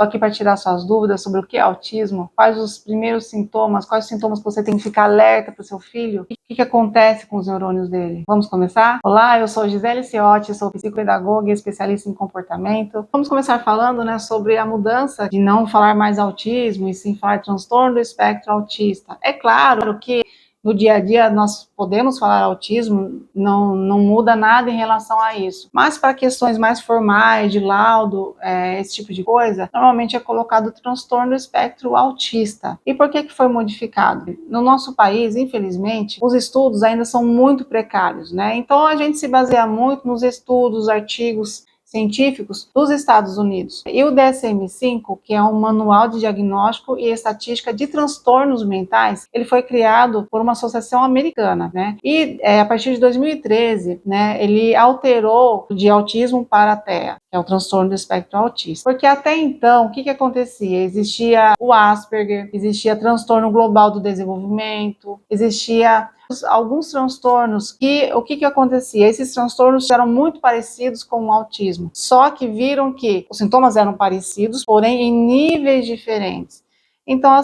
Estou aqui para tirar suas dúvidas sobre o que é autismo, quais os primeiros sintomas, quais os sintomas que você tem que ficar alerta para o seu filho, o que acontece com os neurônios dele. Vamos começar? Olá, eu sou Gisele Ciotti, sou psicopedagoga e especialista em comportamento. Vamos começar falando, sobre a mudança de não falar mais autismo e sim falar transtorno do espectro autista. É claro que no dia a dia nós podemos falar autismo, não muda nada em relação a isso. Mas para questões mais formais, de laudo, esse tipo de coisa, normalmente é colocado transtorno do espectro autista. E por que foi modificado? No nosso país, infelizmente, os estudos ainda são muito precários, né? Então a gente se baseia muito nos estudos, artigos científicos dos Estados Unidos. E o DSM-5, que é um manual de diagnóstico e estatística de transtornos mentais, ele foi criado por uma associação americana, né? E a partir de 2013, né, ele alterou de autismo para TEA, que é o transtorno do espectro autista. Porque até então, o que acontecia? Existia o Asperger, existia transtorno global do desenvolvimento, existia alguns transtornos que, o que acontecia? Esses transtornos eram muito parecidos com o autismo, só que viram que os sintomas eram parecidos, porém em níveis diferentes. Então,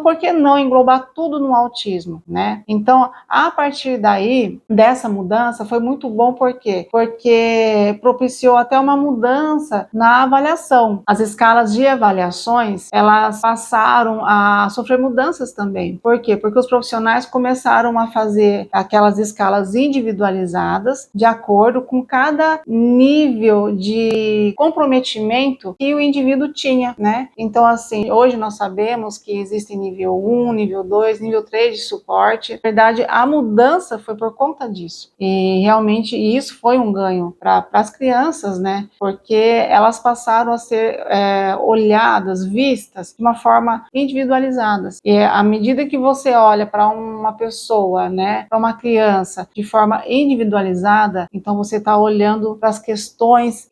por que não englobar tudo no autismo, né? Então, a partir daí, dessa mudança, foi muito bom, por quê? Porque propiciou até uma mudança na avaliação. As escalas de avaliações, elas passaram a sofrer mudanças também. Por quê? Porque os profissionais começaram a fazer aquelas escalas individualizadas, de acordo com cada nível de comprometimento que o indivíduo tinha, né? Então, hoje nós sabemos que existe nível 1, nível 2, nível 3 de suporte. Na verdade, a mudança foi por conta disso. E realmente isso foi um ganho para as crianças, né? Porque elas passaram a ser olhadas, vistas de uma forma individualizada. E à medida que você olha para uma pessoa, né, para uma criança de forma individualizada, então você está olhando para as questões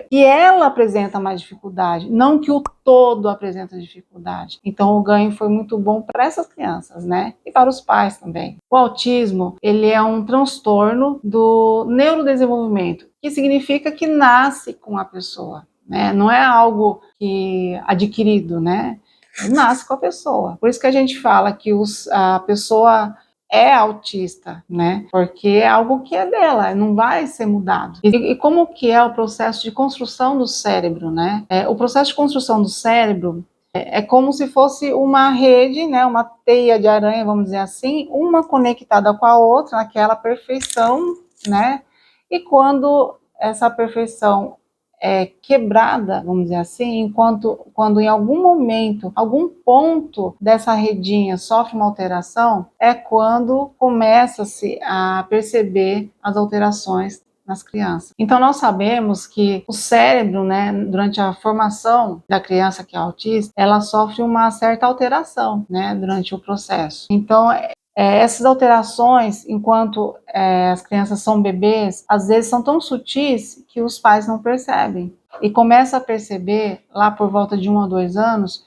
que ela apresenta mais dificuldade, não que o todo apresenta dificuldade. Então o ganho foi muito bom para essas crianças, né? E para os pais também. O autismo, ele é um transtorno do neurodesenvolvimento, que significa que nasce com a pessoa, né? Não é algo que adquirido, né? Ele nasce com a pessoa. Por isso que a gente fala que a pessoa é autista, né? Porque é algo que é dela, não vai ser mudado. E como que é o processo de construção do cérebro, né? O processo de construção do cérebro é como se fosse uma rede, né? Uma teia de aranha, vamos dizer assim, uma conectada com a outra, naquela perfeição, né? E quando essa perfeição é quebrada, vamos dizer assim, quando em algum momento, algum ponto dessa redinha sofre uma alteração, é quando começa-se a perceber as alterações nas crianças. Então nós sabemos que o cérebro, né, durante a formação da criança que é autista, ela sofre uma certa alteração, né, durante o processo. Então essas alterações, enquanto as crianças são bebês, às vezes são tão sutis que os pais não percebem. E começa a perceber lá por volta de 1 ou 2 anos,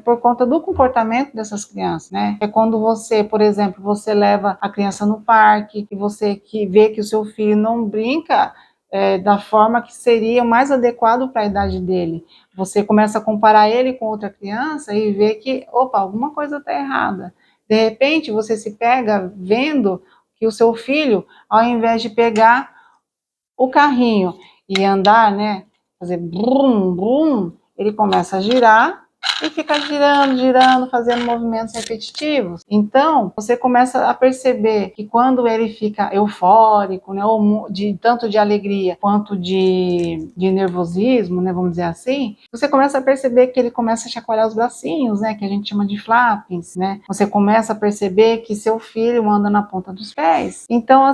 por conta do comportamento dessas crianças, né? É quando você, por exemplo, você leva a criança no parque e você que vê que o seu filho não brinca da forma que seria o mais adequado para a idade dele. Você começa a comparar ele com outra criança e vê que, opa, alguma coisa está errada. De repente, você se pega vendo que o seu filho, ao invés de pegar o carrinho e andar, né, fazer brum, brum, ele começa a girar e fica girando, girando, fazendo movimentos repetitivos. Então, você começa a perceber que quando ele fica eufórico, né, ou tanto de alegria quanto de nervosismo, né, vamos dizer assim, você começa a perceber que ele começa a chacoalhar os bracinhos, né, que a gente chama de flappings, né? Você começa a perceber que seu filho anda na ponta dos pés. Então,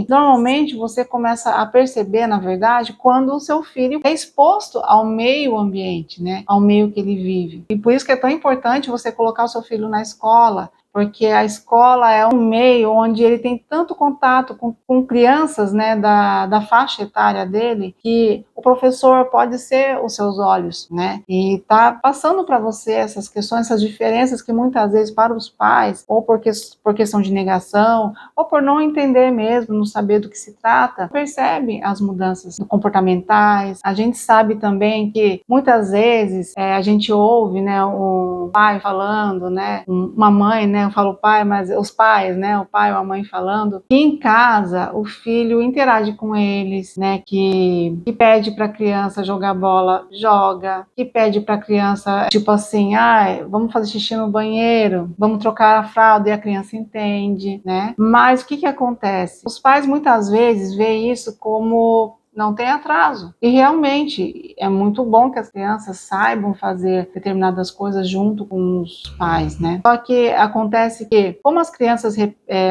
normalmente você começa a perceber, na verdade, quando o seu filho é exposto ao meio ambiente, né, ao meio que ele vive. E por isso que é tão importante você colocar o seu filho na escola, porque a escola é um meio onde ele tem tanto contato com crianças, né, da faixa etária dele, que o professor pode ser os seus olhos, né, e tá passando para você essas questões, essas diferenças que muitas vezes para os pais, ou por questão de negação, ou por não entender mesmo, não saber do que se trata, percebe as mudanças comportamentais. A gente sabe também que muitas vezes a gente ouve, né, um pai falando, né, uma mãe, né, eu falo pai, mas os pais, né, o pai ou a mãe falando, que em casa o filho interage com eles, né, que pede para a criança jogar bola, joga, que pede para a criança, tipo assim, vamos fazer xixi no banheiro, vamos trocar a fralda, e a criança entende, né? Mas o que acontece? Os pais muitas vezes veem isso como não tem atraso. E realmente é muito bom que as crianças saibam fazer determinadas coisas junto com os pais, né? Só que acontece que, como as crianças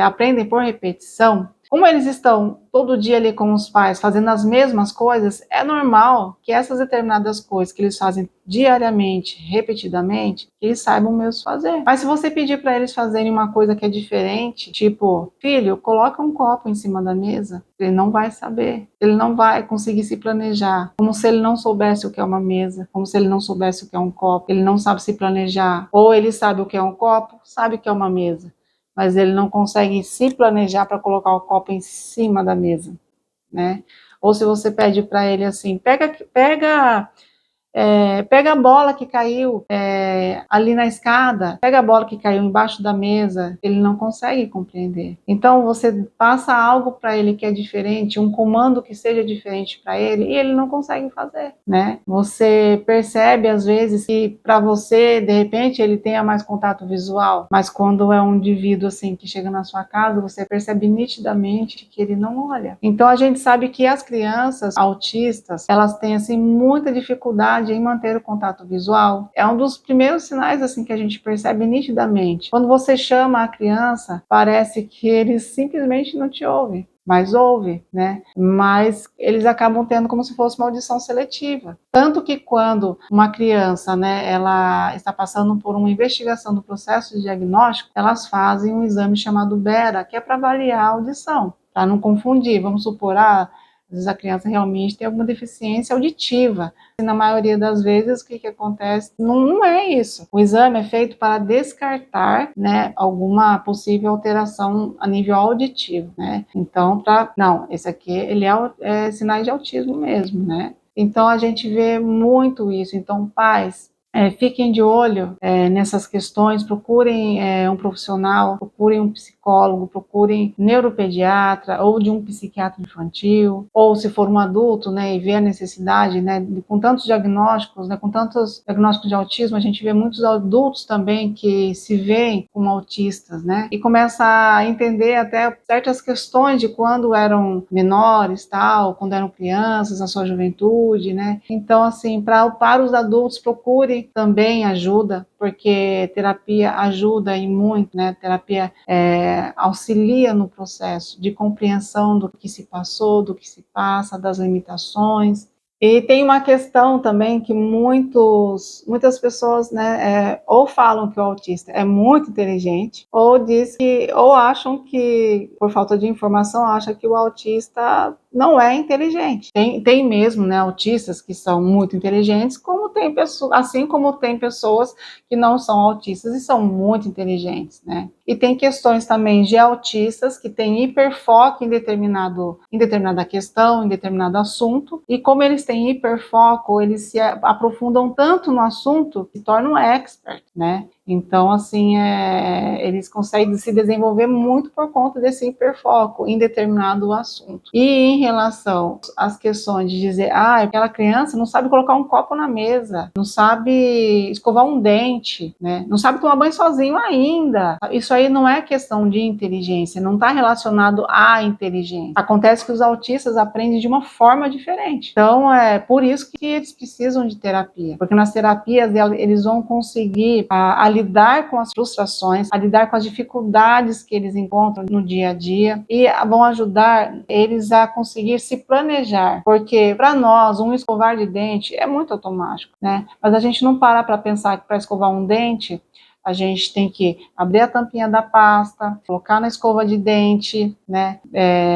aprendem por repetição, como eles estão todo dia ali com os pais fazendo as mesmas coisas, é normal que essas determinadas coisas que eles fazem diariamente, repetidamente, que eles saibam mesmo fazer. Mas se você pedir para eles fazerem uma coisa que é diferente, tipo, filho, coloca um copo em cima da mesa, ele não vai saber, ele não vai conseguir se planejar, como se ele não soubesse o que é uma mesa, como se ele não soubesse o que é um copo, ele não sabe se planejar, ou ele sabe o que é um copo, sabe o que é uma mesa, mas ele não consegue se planejar para colocar o copo em cima da mesa, né? Ou se você pede para ele assim, pega a bola que caiu ali na escada, pega a bola que caiu embaixo da mesa, ele não consegue compreender. Então você passa algo para ele que é diferente, um comando que seja diferente para ele, e ele não consegue fazer, né? Você percebe às vezes que para você, de repente, ele tenha mais contato visual, mas quando é um indivíduo assim que chega na sua casa, você percebe nitidamente que ele não olha. Então a gente sabe que as crianças autistas, elas têm assim muita dificuldade em manter o contato visual. É um dos primeiros sinais assim que a gente percebe nitidamente. Quando você chama a criança, parece que eles simplesmente não te ouvem, mas ouve, né? Mas eles acabam tendo como se fosse uma audição seletiva. Tanto que quando uma criança, né, ela está passando por uma investigação do processo de diagnóstico, elas fazem um exame chamado BERA, que é para avaliar a audição, para não confundir. Vamos supor, às vezes a criança realmente tem alguma deficiência auditiva. E na maioria das vezes, o que acontece? Não é isso. O exame é feito para descartar, né, alguma possível alteração a nível auditivo, né? Então, não, esse aqui, ele é sinais de autismo mesmo, né? Então, a gente vê muito isso. Então, pais, fiquem de olho nessas questões, procurem um profissional, procurem um psicólogo, procurem neuropediatra ou de um psiquiatra infantil, ou se for um adulto, né, e vê a necessidade, né, com tantos diagnósticos, né, com tantos diagnósticos de autismo, a gente vê muitos adultos também que se veem como autistas, né, e começa a entender até certas questões de quando eram menores, tal, quando eram crianças, na sua juventude, né. Então, assim, para os adultos, procure também ajuda, porque terapia ajuda e muito, né? Terapia auxilia no processo de compreensão do que se passou, do que se passa, das limitações. E tem uma questão também que muitas pessoas, né, ou falam que o autista é muito inteligente, ou acham que, por falta de informação, acham que o autista não é inteligente. Tem mesmo, né, autistas que são muito inteligentes, como tem pessoas, assim como tem pessoas que não são autistas e são muito inteligentes, né? E tem questões também de autistas que têm hiperfoco em determinada questão, em determinado assunto, e como eles têm hiperfoco, eles se aprofundam tanto no assunto que se tornam expert, né? Então, assim, eles conseguem se desenvolver muito por conta desse hiperfoco em determinado assunto. E em relação às questões de dizer, aquela criança não sabe colocar um copo na mesa, não sabe escovar um dente, né? Não sabe tomar banho sozinho ainda. Isso aí não é questão de inteligência, não está relacionado à inteligência. Acontece que os autistas aprendem de uma forma diferente. Então, é por isso que eles precisam de terapia, porque nas terapias eles vão conseguir a lidar com as frustrações, a lidar com as dificuldades que eles encontram no dia a dia e vão ajudar eles a conseguir se planejar, porque para nós um escovar de dente é muito automático, né? Mas a gente não para pensar que para escovar um dente a gente tem que abrir a tampinha da pasta, colocar na escova de dente, né?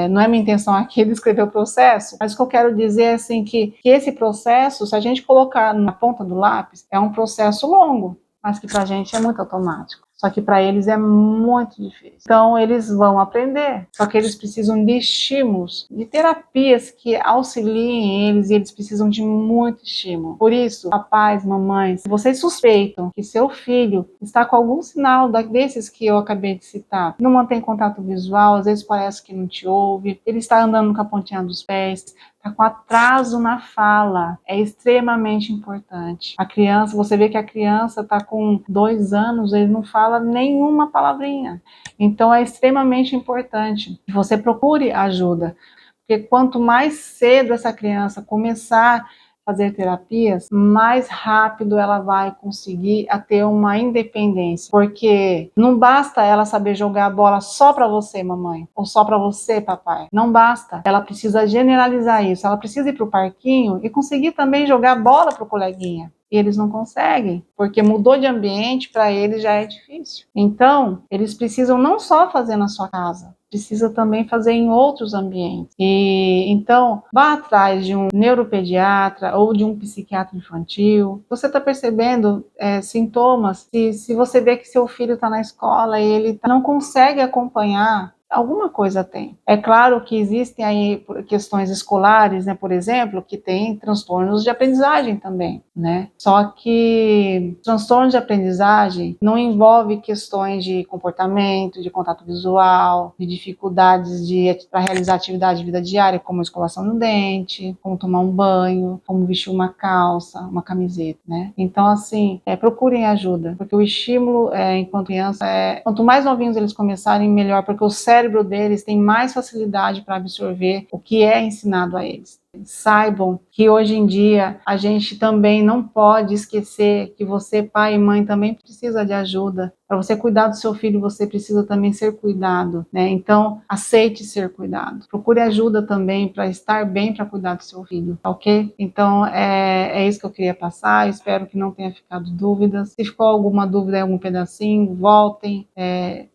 Não é minha intenção aqui descrever o processo, mas o que eu quero dizer é assim, que esse processo, se a gente colocar na ponta do lápis, é um processo longo, mas que pra gente é muito automático. Só que para eles é muito difícil. Então eles vão aprender, só que eles precisam de estímulos, de terapias que auxiliem eles, e eles precisam de muito estímulo. Por isso, papais, mamães, se vocês suspeitam que seu filho está com algum sinal desses que eu acabei de citar, não mantém contato visual, às vezes parece que não te ouve, ele está andando com a pontinha dos pés, está com atraso na fala, é extremamente importante. A criança, você vê que a criança está com 2 anos, ele não fala nenhuma palavrinha. Então é extremamente importante que você procure ajuda, porque quanto mais cedo essa criança começar a fazer terapias, mais rápido ela vai conseguir a ter uma independência, porque não basta ela saber jogar a bola só para você, mamãe, ou só para você, papai. Não basta. Ela precisa generalizar isso. Ela precisa ir para o parquinho e conseguir também jogar bola para o coleguinha. E eles não conseguem, porque mudou de ambiente, para eles já é difícil. Então, eles precisam não só fazer na sua casa, precisa também fazer em outros ambientes. E então, vá atrás de um neuropediatra ou de um psiquiatra infantil. Você está percebendo sintomas? Se você vê que seu filho está na escola e ele não consegue acompanhar, alguma coisa tem. É claro que existem aí questões escolares, né, por exemplo, que tem transtornos de aprendizagem também, né? Só que transtornos de aprendizagem não envolve questões de comportamento, de contato visual, de dificuldades para realizar atividade de vida diária, como escovação no dente, como tomar um banho, como vestir uma calça, uma camiseta, né? Então, assim, procurem ajuda, porque o estímulo, enquanto criança, quanto mais novinhos eles começarem, melhor, porque o cérebro deles tem mais facilidade para absorver o que é ensinado a eles. Saibam que hoje em dia a gente também não pode esquecer que você, pai e mãe, também precisa de ajuda. Para você cuidar do seu filho, você precisa também ser cuidado, né? Então, aceite ser cuidado. Procure ajuda também para estar bem, para cuidar do seu filho, ok? Então, é isso que eu queria passar. Espero que não tenha ficado dúvidas. Se ficou alguma dúvida em algum pedacinho, voltem,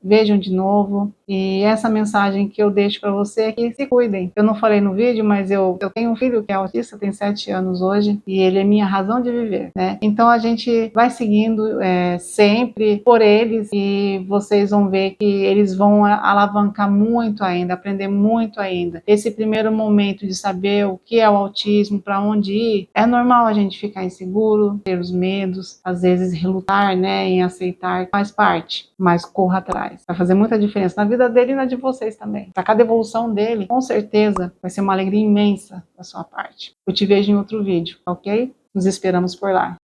vejam de novo. E essa mensagem que eu deixo para você é que se cuidem. Eu não falei no vídeo, mas eu tenho um filho que é autista, tem 7 anos hoje, e ele é minha razão de viver, né? Então a gente vai seguindo sempre por eles, e vocês vão ver que eles vão alavancar muito ainda, aprender muito ainda. Esse primeiro momento de saber o que é o autismo, para onde ir, é normal a gente ficar inseguro, ter os medos, às vezes relutar, né, em aceitar, faz parte, mas corra atrás. Vai fazer muita diferença na vida dele e na de vocês também. Para cada evolução dele, com certeza, vai ser uma alegria imensa da sua parte. Eu te vejo em outro vídeo, ok? Nos esperamos por lá.